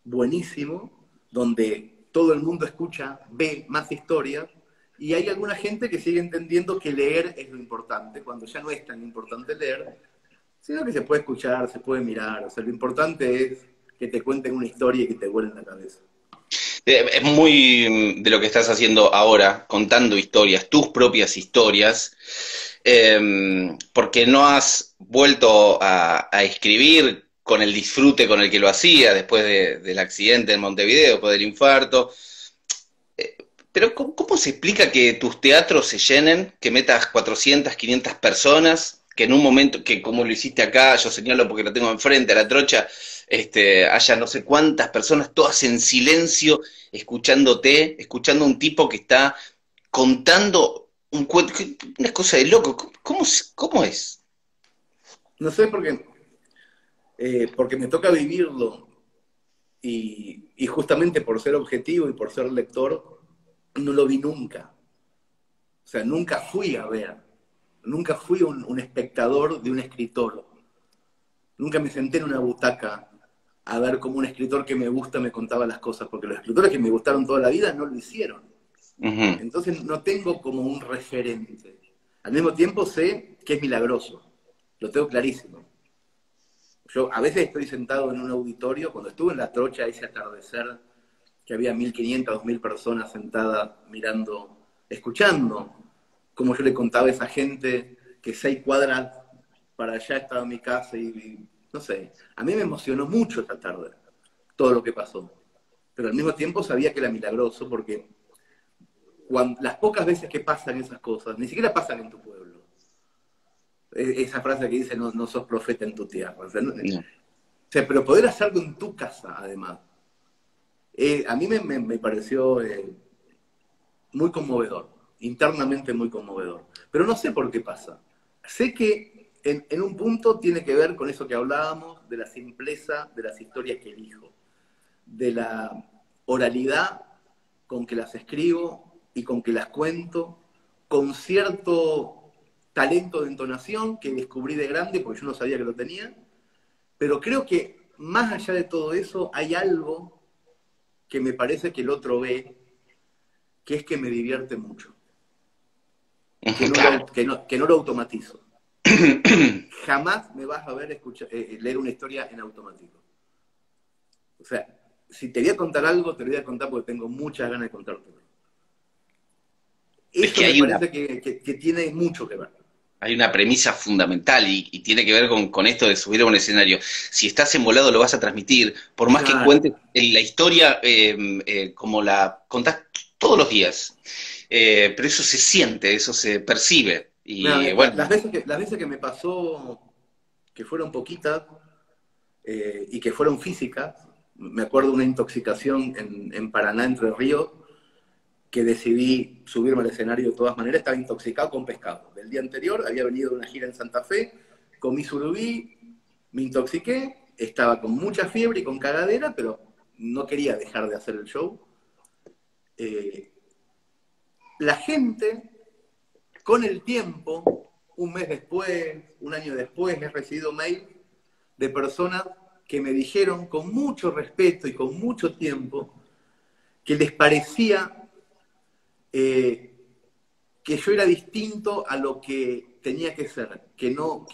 donde todo el mundo escucha, ve más historias, y hay alguna gente que sigue entendiendo que leer es lo importante, cuando ya no es tan importante leer, sino que se puede escuchar, se puede mirar. O sea, lo importante es que te cuenten una historia y que te vuelen la cabeza. Es muy de lo que estás haciendo ahora, contando historias, tus propias historias, porque no has vuelto a escribir con el disfrute con el que lo hacía después del accidente en Montevideo, después del infarto. Pero ¿cómo se explica que tus teatros se llenen, que metas 400, 500 personas, que en un momento, que como lo hiciste acá, yo señalo porque lo tengo enfrente, a la trocha, haya no sé cuántas personas, todas en silencio, escuchándote, escuchando a un tipo que está contando un cuento, una cosa de loco? ¿Cómo es? No sé, porque me toca vivirlo y justamente por ser objetivo y por ser lector, no lo vi nunca. O sea, nunca fui a ver, nunca fui un espectador de un escritor. Nunca me senté en una butaca a ver cómo un escritor que me gusta me contaba las cosas, porque los escritores que me gustaron toda la vida no lo hicieron. Entonces no tengo como un referente. Al mismo tiempo sé que es milagroso, lo tengo clarísimo. Yo a veces estoy sentado en un auditorio, cuando estuve en La Trocha, ese atardecer, que había 1.500, 2.000 personas sentadas mirando, escuchando, como yo le contaba a esa gente que 6 cuadras para allá estaba mi casa y no sé, a mí me emocionó mucho esta tarde, todo lo que pasó. Pero al mismo tiempo sabía que era milagroso porque las pocas veces que pasan esas cosas, ni siquiera pasan en tu pueblo. Esa frase que dice, no, no sos profeta en tu tierra. O sea, No. pero poder hacerlo en tu casa, además. A mí me pareció muy conmovedor, internamente muy conmovedor. Pero no sé por qué pasa. Sé que en un punto tiene que ver con eso que hablábamos, de la simpleza de las historias que elijo, de la oralidad con que las escribo y con que las cuento, con cierto talento de entonación que descubrí de grande porque yo no sabía que lo tenía, pero creo que más allá de todo eso hay algo que me parece que el otro ve, que es que me divierte mucho, Claro. que no lo automatizo. Jamás me vas a ver leer una historia en automático. O sea, si te voy a contar algo, te lo voy a contar porque tengo muchas ganas de contártelo. Es Eso que me parece que tiene mucho que ver. hay una premisa fundamental y tiene que ver con esto de subir a un escenario. Si estás embolado lo vas a transmitir, por más que Claro. cuentes la historia como la contás todos los días. Pero eso se siente, eso se percibe. Mira, Y bueno, las veces que me pasó, que fueron poquitas y que fueron físicas, me acuerdo de una intoxicación en Paraná, Entre Ríos, que decidí subirme al escenario de todas maneras, estaba intoxicado con pescado. Del día anterior había venido de una gira en Santa Fe, comí surubí, me intoxiqué, estaba con mucha fiebre y con cagadera, pero no quería dejar de hacer el show. Eh, la gente, con el tiempo, un mes después, un año después, he recibido mail de personas que me dijeron con mucho respeto y con mucho tiempo que les parecía que yo era distinto a lo que tenía que ser, que no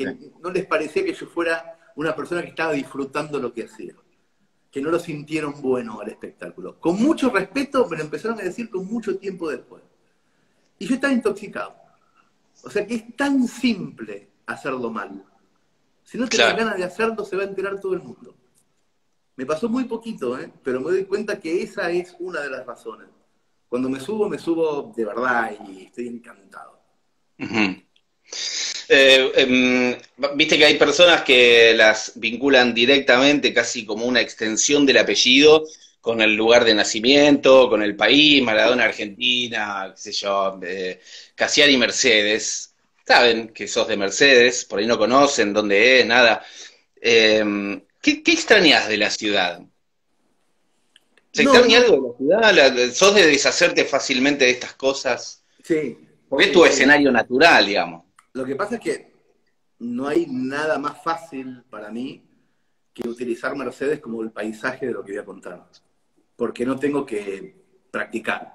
les parecía que yo fuera una persona que estaba disfrutando lo que hacía, que no lo sintieron bueno al espectáculo. Con mucho respeto me lo empezaron a decir con mucho tiempo después. Y yo estaba intoxicado. O sea que es tan simple hacerlo mal. Si no tenés claro. ganas de hacerlo, se va a enterar todo el mundo. Me pasó muy poquito, pero me doy cuenta que esa es una de las razones. Cuando me subo de verdad y estoy encantado. Ujú. Viste que hay personas que las vinculan directamente, casi como una extensión del apellido, con el lugar de nacimiento, con el país, Maradona Argentina, qué sé yo, Cassiari Mercedes. Saben que sos de Mercedes, por ahí no conocen dónde es, nada. ¿Qué extrañas de la ciudad? ¿Se No, extraña no, algo de la ciudad? ¿Sos de deshacerte fácilmente de estas cosas? sí, Porque es sí, tu sí. escenario natural, digamos. Lo que pasa es que no hay nada más fácil para mí que utilizar Mercedes como el paisaje de lo que voy a contar. Porque no tengo que practicar.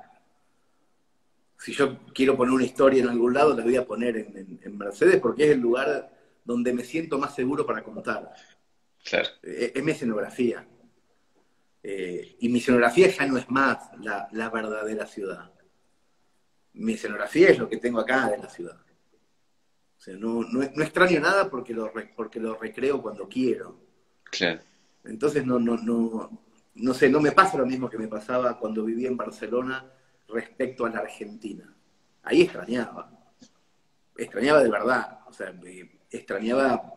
Si yo quiero poner una historia en algún lado, la voy a poner en Mercedes porque es el lugar donde me siento más seguro para contar. Claro. Es mi escenografía. Y mi escenografía ya no es más la verdadera ciudad. Mi escenografía es lo que tengo acá de la ciudad. O sea, no extraño nada porque lo recreo cuando quiero. Claro. Entonces no sé, no me pasa lo mismo que me pasaba cuando vivía en Barcelona respecto a la Argentina. Ahí extrañaba de verdad, o sea, extrañaba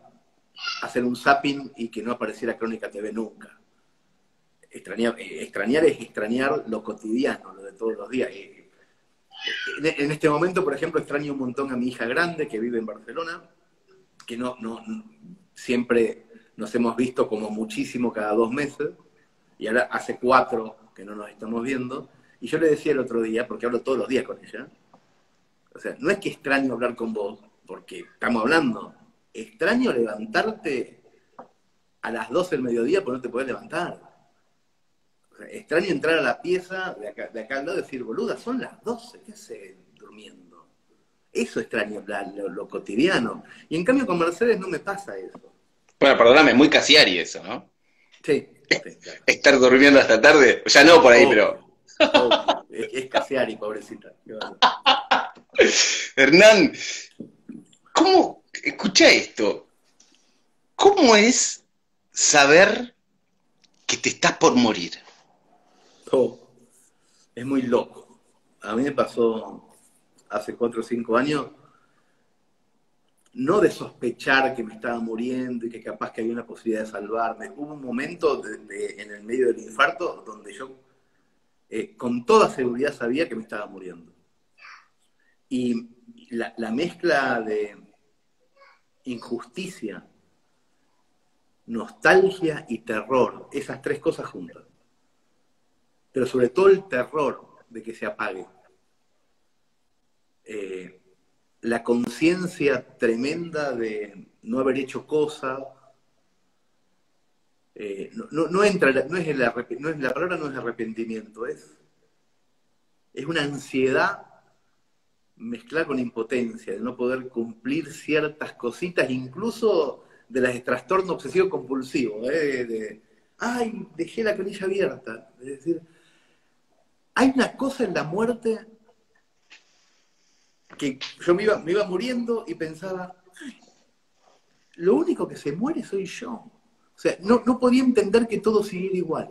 hacer un zapping y que no apareciera Crónica TV nunca. Extrañar es extrañar lo cotidiano, lo de todos los días. En este momento, por ejemplo, extraño un montón a mi hija grande que vive en Barcelona, que siempre nos hemos visto como muchísimo cada 2 meses, y ahora hace 4 que no nos estamos viendo, y yo le decía el otro día, porque hablo todos los días con ella, o sea, no es que extraño hablar con vos, porque estamos hablando, extraño levantarte a las 12 del mediodía porque no te podés levantar. O sea, extraño entrar a la pieza de acá al lado y decir, boluda, son las 12, ¿qué haces durmiendo? Eso extraño, lo cotidiano. Y en cambio con Mercedes no me pasa eso. Bueno, perdóname, muy Cassiari eso, ¿no? Sí, sí, claro. Estar durmiendo hasta tarde, ya no por ahí, pero... Obvio, obvio. Es Cassiari, pobrecita. Hernán, ¿cómo, escucha esto, cómo es saber que te estás por morir? Oh, es muy loco. A mí me pasó hace 4 o 5 años, no de sospechar que me estaba muriendo y que capaz que había una posibilidad de salvarme. Hubo un momento en el medio del infarto donde yo con toda seguridad sabía que me estaba muriendo. Y la mezcla de injusticia, nostalgia y terror, esas 3 cosas juntas. Pero sobre todo el terror de que se apague. La conciencia tremenda de no haber hecho cosas. No entra, no es la palabra no es arrepentimiento, es una ansiedad mezclada con impotencia, de no poder cumplir ciertas cositas, incluso de las de trastorno obsesivo compulsivo, ay, dejé la canilla abierta. Es decir, hay una cosa en la muerte que yo me iba muriendo y pensaba, ay, lo único que se muere soy yo. O sea, no podía entender que todo siguiera igual.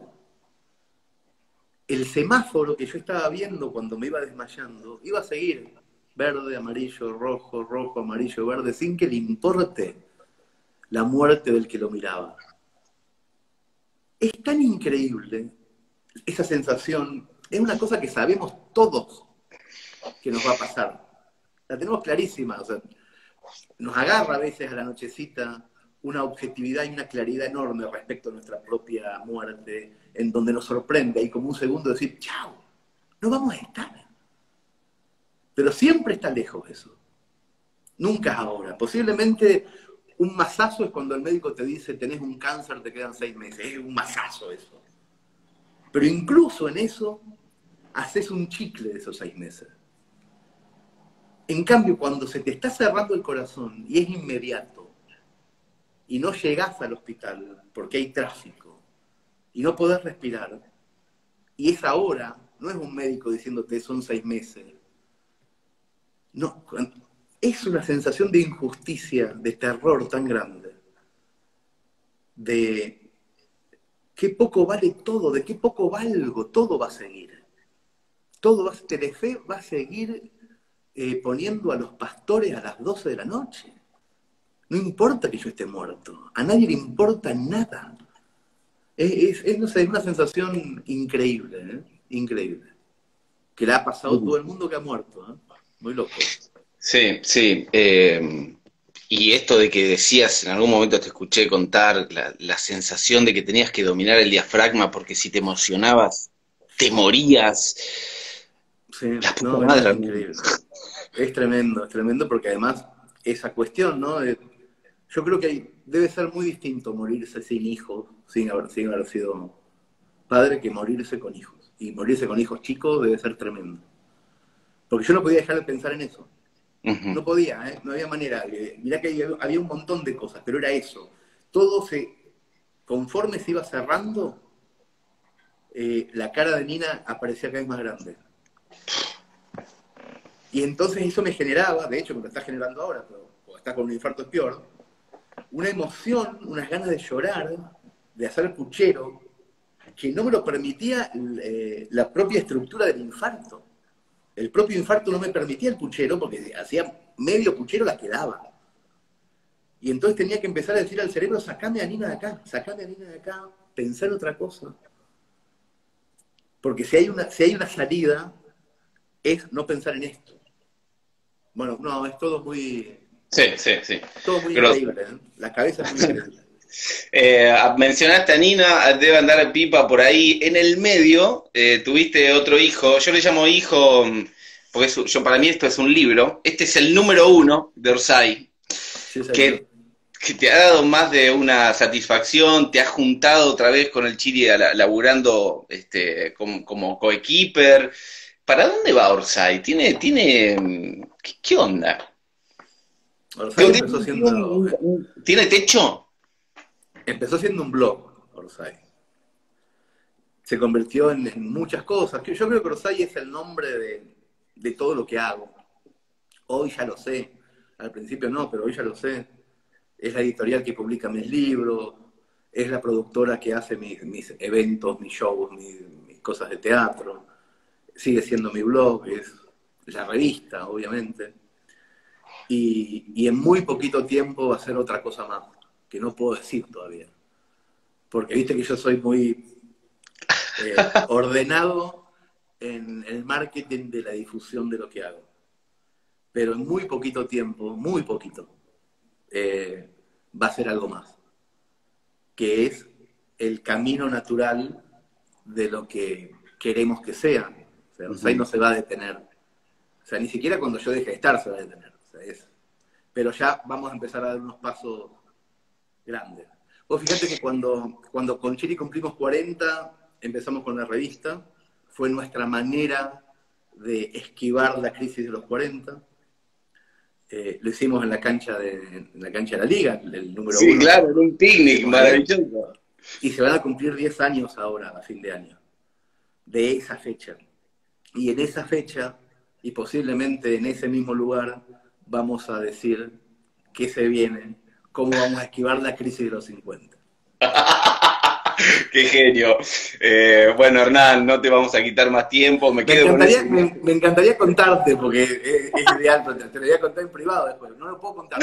El semáforo que yo estaba viendo cuando me iba desmayando iba a seguir verde, amarillo, rojo, rojo, amarillo, verde, sin que le importe la muerte del que lo miraba. Es tan increíble esa sensación, es una cosa que sabemos todos que nos va a pasar. La tenemos clarísima, o sea, nos agarra a veces a la nochecita una objetividad y una claridad enorme respecto a nuestra propia muerte, en donde nos sorprende y como un segundo decir, chao, no vamos a estar. Pero siempre está lejos eso. Nunca es ahora. Posiblemente un masazo es cuando el médico te dice, tenés un cáncer, te quedan 6 meses. Es un masazo eso. Pero incluso en eso, haces un chicle de esos 6 meses. En cambio, cuando se te está cerrando el corazón y es inmediato, y no llegás al hospital porque hay tráfico, y no podés respirar, y es ahora, no es un médico diciéndote son 6 meses. No, es una sensación de injusticia, de terror tan grande, de qué poco vale todo, de qué poco valgo, todo va a seguir. Telefe va a seguir poniendo a los pastores a las 12 de la noche. No importa que yo esté muerto, a nadie le importa nada. No sé, es una sensación increíble, increíble. Que le ha pasado a todo el mundo que ha muerto, muy loco. Sí, sí. Y esto de que decías, en algún momento te escuché contar la sensación de que tenías que dominar el diafragma porque si te emocionabas, te morías. Sí, La puta no, madre. es increíble. Es tremendo porque además esa cuestión, ¿no? Yo creo que debe ser muy distinto morirse sin hijos, sin haber sido padre, que morirse con hijos. Y morirse con hijos chicos debe ser tremendo. Porque yo no podía dejar de pensar en eso. Ujú. No podía, no había manera. Mirá que había un montón de cosas, pero era eso. Conforme se iba cerrando, la cara de Nina aparecía cada vez más grande. Y entonces eso me generaba, de hecho me lo está generando ahora, pero cuando está con un infarto es peor, una emoción, unas ganas de llorar, de hacer puchero, que no me lo permitía la propia estructura del infarto. El propio infarto no me permitía el puchero porque hacía medio puchero la quedaba. Y entonces tenía que empezar a decir al cerebro, sacame a Nina de acá, pensar otra cosa. Porque si hay una salida, es no pensar en esto. Bueno, no, es Sí, sí, sí. todo muy Grosso. increíble, ¿eh? La cabeza es muy increíble. Mencionaste a Nina, debe andar Pipa por ahí. En el medio tuviste otro hijo, yo le llamo hijo, porque para mí esto es un libro. Este es el número 1 de Orsay, Sí, señor. que te ha dado más de una satisfacción, te has juntado otra vez con el Chiri laburando como coequiper. ¿Para dónde va Orsay? ¿Qué onda? Orsay Digo, ¿tiene techo? empezó siendo un blog, Orsay. Se convirtió en muchas cosas. Yo creo que Orsay es el nombre de todo lo que hago. Hoy ya lo sé. Al principio no, pero hoy ya lo sé. Es la editorial que publica mis libros. es la productora que hace mis eventos, mis shows, mis cosas de teatro. Sigue siendo mi blog, es la revista, obviamente. Y en muy poquito tiempo va a ser otra cosa más, que no puedo decir todavía. Porque viste que yo soy muy ordenado en el marketing de la difusión de lo que hago. Pero en muy poquito tiempo, muy poquito, va a ser algo más, que es el camino natural de lo que queremos que sea. O sea, Orsay no se va a detener. O sea, ni siquiera cuando yo deje de estar se va a detener. O sea, pero ya vamos a empezar a dar unos pasos grandes. Vos fíjate que cuando con Chiri cumplimos 40, empezamos con la revista, fue nuestra manera de esquivar la crisis de los 40. Lo hicimos en la cancha de la Liga, el número 1. Sí, claro, en un picnic maravilloso. Y se van a cumplir 10 años ahora, a fin de año, de esa fecha. Y en esa fecha, y posiblemente en ese mismo lugar, vamos a decir qué se viene, cómo vamos a esquivar la crisis de los 50. ¡Qué genio! Bueno, Hernán, no te vamos a quitar más tiempo. Me encantaría contarte, porque es ideal, pero te lo voy a contar en privado después. No lo puedo contar.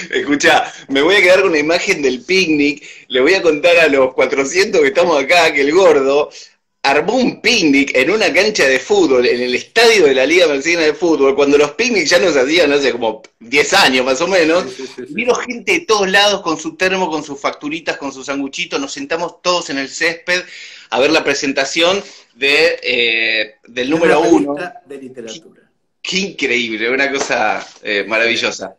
Escuchá, me voy a quedar con una imagen del picnic. Le voy a contar a los 400 que estamos acá que el gordo armó un picnic en una cancha de fútbol, en el estadio de la Liga Mercedina de Fútbol, cuando los picnics ya nos hacían hace como 10 años más o menos. Sí. Vino gente de todos lados con su termo, con sus facturitas, con sus sanguchitos. Nos sentamos todos en el césped a ver la presentación del número 1. De literatura. Qué increíble, una cosa maravillosa.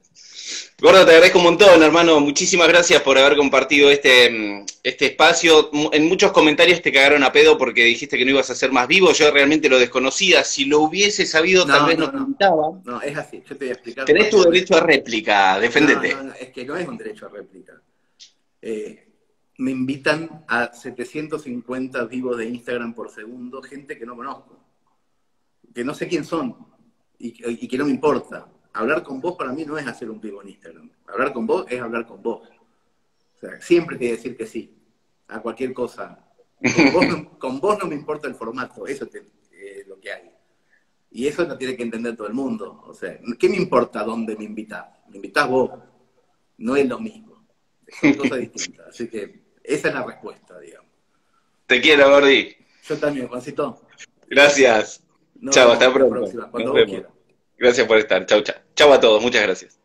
Gordo, te agradezco un montón, hermano. Muchísimas gracias por haber compartido este espacio. En muchos comentarios te cagaron a pedo porque dijiste que no ibas a ser más vivo. Yo realmente lo desconocía. Si lo hubiese sabido, tal vez no te invitaba. No, es así. Yo te voy a explicar. Tenés tu derecho a réplica. Deféndete. No, es que no es un derecho a réplica. Me invitan a 750 vivos de Instagram por segundo, gente que no conozco, que no sé quién son y que no me importa. Hablar con vos para mí no es hacer un vivo en Instagram. Hablar con vos es hablar con vos. O sea, siempre te voy a decir que sí, a cualquier cosa. Con vos no me importa el formato, eso es lo que hay. Y eso lo tiene que entender todo el mundo. O sea, ¿qué me importa dónde me invitás? Me invitás vos. No es lo mismo. Son cosas distintas. Así que esa es la respuesta, digamos. Te quiero, Gordi. Yo también, Juancito. Gracias. Chao, hasta pronto. Cuando vos quieras. Gracias por estar. Chau, chau. Chau a todos. Muchas gracias.